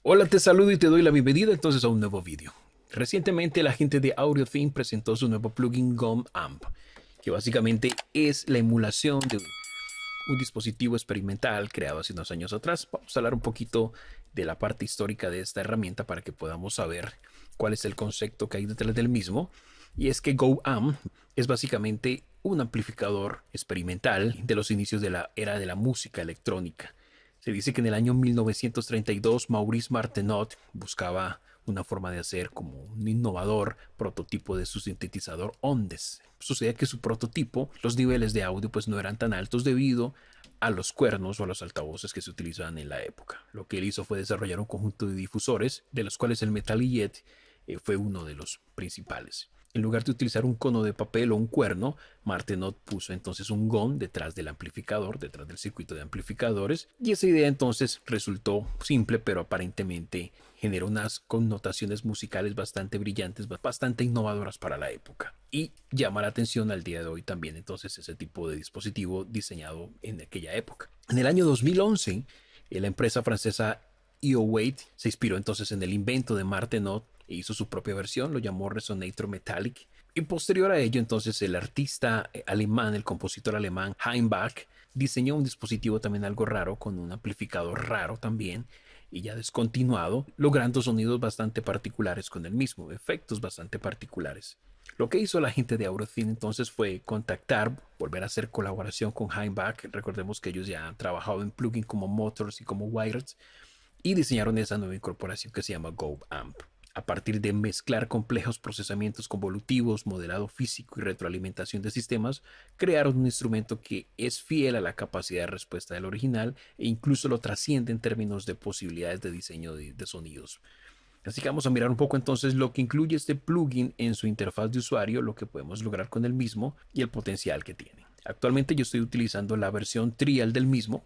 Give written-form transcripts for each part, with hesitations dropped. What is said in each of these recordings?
Hola, te saludo y te doy la bienvenida entonces a un nuevo vídeo. Recientemente la gente de AudioTheme presentó su nuevo plugin GOM Amp, que básicamente es la emulación de un dispositivo experimental creado hace unos años atrás. Vamos a hablar un poquito de la parte histórica de esta herramienta para que podamos saber cuál es el concepto que hay detrás del mismo. Y es que GoAmp es básicamente un amplificador experimental de los inicios de la era de la música electrónica. Se dice que en el año 1932 Maurice Martenot buscaba una forma de hacer como un innovador prototipo de su sintetizador Ondes. Sucede que su prototipo, los niveles de audio pues no eran tan altos debido a los cuernos o a los altavoces que se utilizaban en la época. Lo que él hizo fue desarrollar un conjunto de difusores, de los cuales el Metal Jet fue uno de los principales. En lugar de utilizar un cono de papel o un cuerno, Martenot puso entonces un gong detrás del amplificador, detrás del circuito de amplificadores, y esa idea entonces resultó simple, pero aparentemente generó unas connotaciones musicales bastante brillantes, bastante innovadoras para la época. Y llama la atención al día de hoy también entonces ese tipo de dispositivo diseñado en aquella época. En el año 2011, la empresa francesa EOWeight se inspiró entonces en el invento de Martenot e hizo su propia versión, lo llamó Resonator Metallic. Y posterior a ello, entonces, el artista alemán, el compositor alemán Heimbach, diseñó un dispositivo también algo raro, con un amplificador raro también, y ya descontinuado, logrando sonidos bastante particulares con el mismo, efectos bastante particulares. Lo que hizo la gente de AudioTheme entonces fue contactar, volver a hacer colaboración con Heimbach. Recordemos que ellos ya han trabajado en plugins como Motors y como Wires, y diseñaron esa nueva incorporación que se llama GoAmp. A partir de mezclar complejos procesamientos convolutivos, modelado físico y retroalimentación de sistemas, crearon un instrumento que es fiel a la capacidad de respuesta del original e incluso lo trasciende en términos de posibilidades de diseño de sonidos. Así que vamos a mirar un poco entonces lo que incluye este plugin en su interfaz de usuario, lo que podemos lograr con el mismo y el potencial que tiene. Actualmente yo estoy utilizando la versión trial del mismo.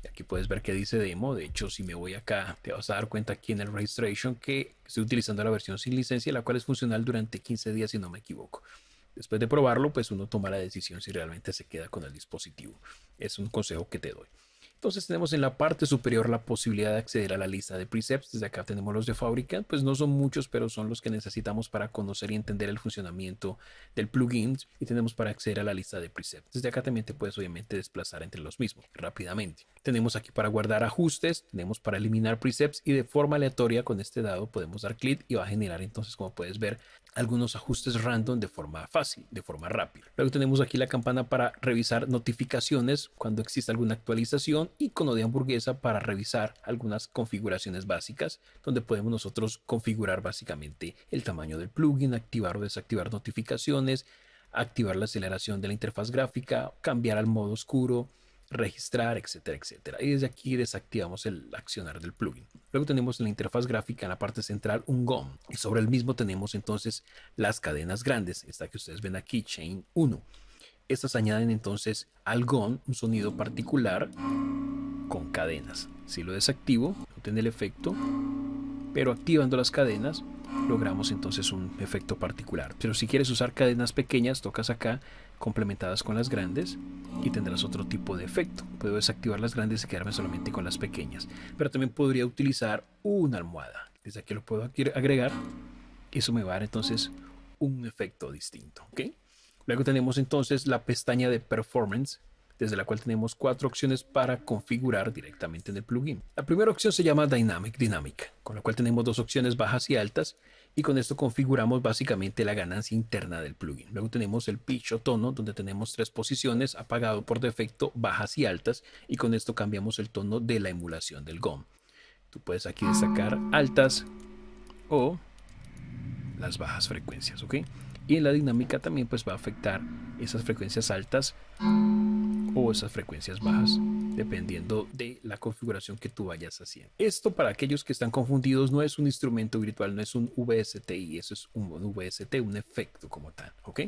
Aquí puedes ver que dice demo. De hecho, si me voy acá, te vas a dar cuenta aquí en el registration que estoy utilizando la versión sin licencia, la cual es funcional durante 15 días si no me equivoco. Después de probarlo, pues uno toma la decisión si realmente se queda con el dispositivo. Es un consejo que te doy. Entonces tenemos en la parte superior la posibilidad de acceder a la lista de presets. Desde acá tenemos los de fábrica, pues no son muchos, pero son los que necesitamos para conocer y entender el funcionamiento del plugin, y tenemos para acceder a la lista de presets. Desde acá también te puedes obviamente desplazar entre los mismos rápidamente. Tenemos aquí para guardar ajustes, tenemos para eliminar presets, y de forma aleatoria con este dado podemos dar clic y va a generar entonces, como puedes ver, algunos ajustes random de forma fácil, de forma rápida. Luego tenemos aquí la campana para revisar notificaciones cuando existe alguna actualización, icono de hamburguesa para revisar algunas configuraciones básicas, donde podemos nosotros configurar básicamente el tamaño del plugin, activar o desactivar notificaciones, activar la aceleración de la interfaz gráfica, cambiar al modo oscuro, registrar, etcétera, etcétera. Y desde aquí desactivamos el accionar del plugin. Luego tenemos en la interfaz gráfica en la parte central un GOM, y sobre el mismo tenemos entonces las cadenas grandes, esta que ustedes ven aquí, Chain 1. Estas añaden entonces al GOM un sonido particular con cadenas. Si lo desactivo, no tiene el efecto, pero activando las cadenas logramos entonces un efecto particular. Pero si quieres usar cadenas pequeñas, tocas acá, complementadas con las grandes, y tendrás otro tipo de efecto. Puedo desactivar las grandes y quedarme solamente con las pequeñas, pero también podría utilizar una almohada. Desde aquí lo puedo agregar, eso me va a dar entonces un efecto distinto, ¿ok? Luego tenemos entonces la pestaña de Performance, desde la cual tenemos 4 opciones para configurar directamente en el plugin. La primera opción se llama Dynamic, con la cual tenemos 2 opciones bajas y altas, y con esto configuramos básicamente la ganancia interna del plugin. Luego tenemos el pitch o tono, donde tenemos 3 posiciones, apagado por defecto, bajas y altas, y con esto cambiamos el tono de la emulación del GOM. Tú puedes aquí destacar altas o las bajas frecuencias, ¿ok? Y en la dinámica también pues va a afectar esas frecuencias altas o esas frecuencias bajas, dependiendo de la configuración que tú vayas haciendo. Esto, para aquellos que están confundidos, no es un instrumento virtual, no es un VSTi, eso es un VST, un efecto como tal, ¿ok?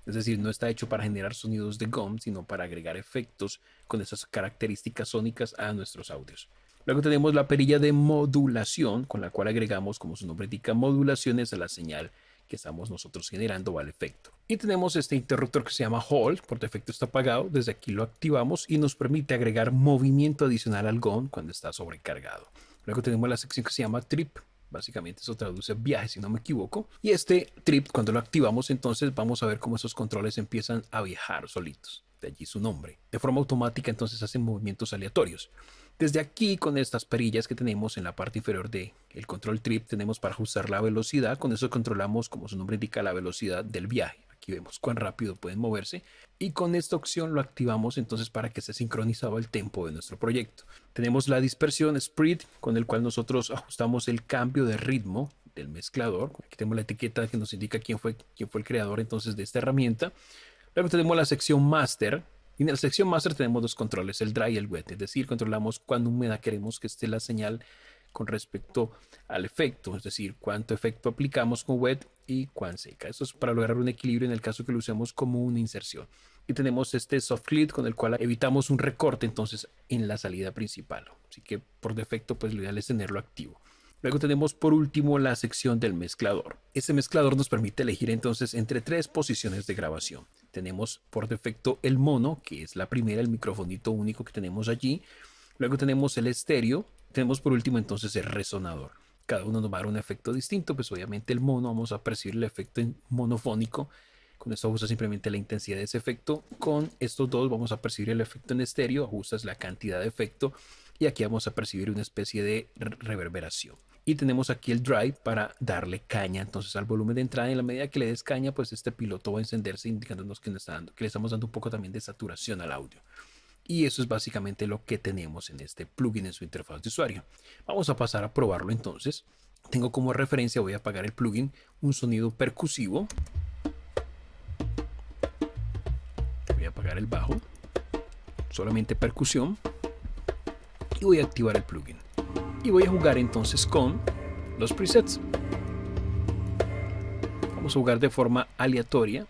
Es decir, no está hecho para generar sonidos de GOM, sino para agregar efectos con esas características sónicas a nuestros audios. Luego tenemos la perilla de modulación, con la cual agregamos, como su nombre indica, modulaciones a la señal que estamos nosotros generando o al efecto. Y tenemos este interruptor que se llama Hold, por defecto está apagado, desde aquí lo activamos y nos permite agregar movimiento adicional al GOM cuando está sobrecargado. Luego tenemos la sección que se llama Trip. Básicamente eso traduce viaje, si no me equivoco. Y este trip, cuando lo activamos, entonces vamos a ver cómo esos controles empiezan a viajar solitos. De allí su nombre. De forma automática, entonces hacen movimientos aleatorios. Desde aquí, con estas perillas que tenemos en la parte inferior del control trip, tenemos para ajustar la velocidad. Con eso controlamos, como su nombre indica, la velocidad del viaje. Aquí vemos cuán rápido pueden moverse. Y con esta opción lo activamos entonces para que esté sincronizado el tempo de nuestro proyecto. Tenemos la dispersión Spread, con el cual nosotros ajustamos el cambio de ritmo del mezclador. Aquí tenemos la etiqueta que nos indica quién fue el creador entonces de esta herramienta. Luego tenemos la sección Master. Y en la sección Master tenemos dos controles, el Dry y el Wet. Es decir, controlamos cuán húmeda queremos que esté la señal con respecto al efecto. Es decir, cuánto efecto aplicamos con Wet y cuán seca. Esto es para lograr un equilibrio en el caso que lo usemos como una inserción. Y tenemos este Soft Clip con el cual evitamos un recorte entonces en la salida principal. Así que por defecto pues lo ideal es tenerlo activo. Luego tenemos por último la sección del mezclador. Este mezclador nos permite elegir entonces entre 3 posiciones de grabación. Tenemos por defecto el mono, que es la primera, el microfonito único que tenemos allí. Luego tenemos el estéreo. Tenemos por último entonces el resonador. Cada uno nos va a dar un efecto distinto, pues obviamente el mono vamos a percibir el efecto monofónico. Con esto ajustas simplemente la intensidad de ese efecto. Con estos dos vamos a percibir el efecto en estéreo, ajustas la cantidad de efecto y aquí vamos a percibir una especie de reverberación. Y tenemos aquí el drive para darle caña entonces al volumen de entrada. En la medida que le des caña, pues este piloto va a encenderse indicándonos que le estamos dando un poco también de saturación al audio. Y eso es básicamente lo que tenemos en este plugin en su interfaz de usuario. Vamos a pasar a probarlo entonces. Tengo como referencia, voy a apagar el plugin, un sonido percusivo. Voy a apagar el bajo, solamente percusión. Y voy a activar el plugin. Y voy a jugar entonces con los presets. Vamos a jugar de forma aleatoria.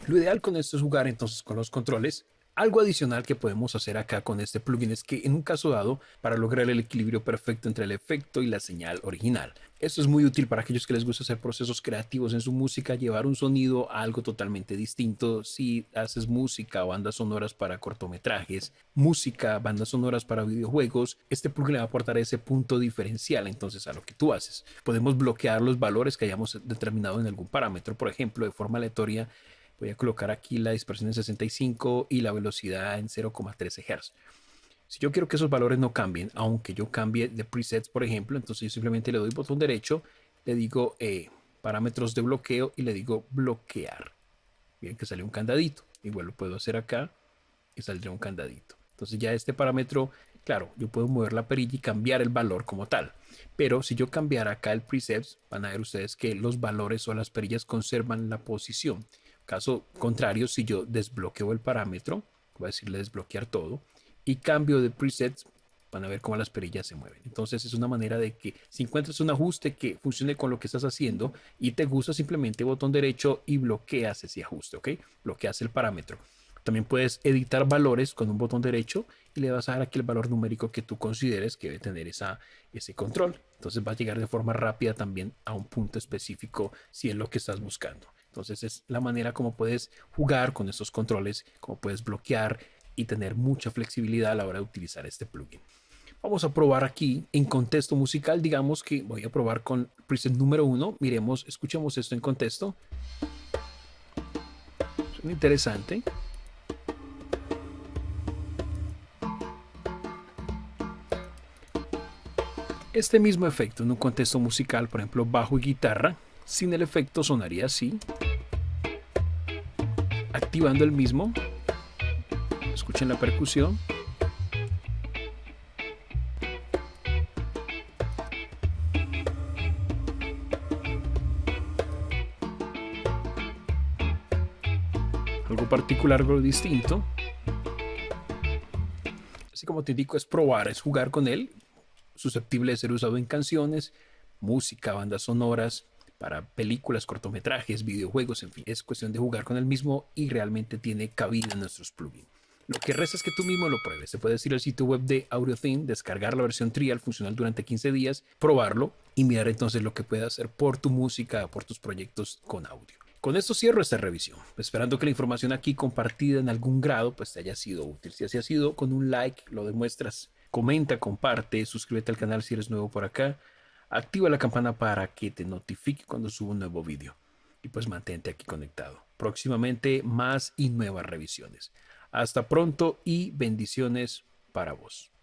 Lo ideal con esto es jugar entonces con los controles. Algo adicional que podemos hacer acá con este plugin es que en un caso dado, para lograr el equilibrio perfecto entre el efecto y la señal original. Esto es muy útil para aquellos que les gusta hacer procesos creativos en su música, llevar un sonido a algo totalmente distinto. Si haces música o bandas sonoras para cortometrajes, música, bandas sonoras para videojuegos, este plugin le va a aportar ese punto diferencial entonces a lo que tú haces. Podemos bloquear los valores que hayamos determinado en algún parámetro, por ejemplo, de forma aleatoria. Voy a colocar aquí la dispersión en 65 y la velocidad en 0,13 Hz. Si yo quiero que esos valores no cambien, aunque yo cambie de presets, por ejemplo, entonces yo simplemente le doy botón derecho, le digo parámetros de bloqueo y le digo bloquear. Miren que sale un candadito. Igual lo puedo hacer acá y saldría un candadito. Entonces ya este parámetro, claro, yo puedo mover la perilla y cambiar el valor como tal. Pero si yo cambiara acá el presets, van a ver ustedes que los valores o las perillas conservan la posición. Caso contrario, si yo desbloqueo el parámetro, voy a decirle desbloquear todo, y cambio de presets, van a ver cómo las perillas se mueven. Entonces es una manera de que si encuentras un ajuste que funcione con lo que estás haciendo y te gusta, simplemente botón derecho y bloqueas ese ajuste, ¿ok? Bloqueas el parámetro. También puedes editar valores con un botón derecho y le vas a dar aquí el valor numérico que tú consideres que debe tener ese control. Entonces va a llegar de forma rápida también a un punto específico si es lo que estás buscando. Entonces es la manera como puedes jugar con estos controles, como puedes bloquear y tener mucha flexibilidad a la hora de utilizar este plugin. Vamos a probar aquí en contexto musical. Digamos que voy a probar con preset número 1. Miremos, escuchemos esto en contexto. Suena interesante. Este mismo efecto en un contexto musical, por ejemplo, bajo y guitarra, sin el efecto sonaría así. Activando el mismo. Escuchen la percusión. algo particular, algo distinto. Así como te indico, es probar, es jugar con él, susceptible de ser usado en canciones, música, bandas sonoras, para películas, cortometrajes, videojuegos, en fin. Es cuestión de jugar con el mismo y realmente tiene cabida en nuestros plugins. Lo que resta es que tú mismo lo pruebes. Te puedes ir al sitio web de AudioTheme, descargar la versión trial funcional durante 15 días, probarlo y mirar entonces lo que puedes hacer por tu música, por tus proyectos con audio. Con esto cierro esta revisión, esperando que la información aquí compartida en algún grado pues te haya sido útil. Si así ha sido, con un like lo demuestras. Comenta, comparte, suscríbete al canal si eres nuevo por acá. Activa la campana para que te notifique cuando suba un nuevo vídeo. Y pues mantente aquí conectado. Próximamente más y nuevas revisiones. Hasta pronto y bendiciones para vos.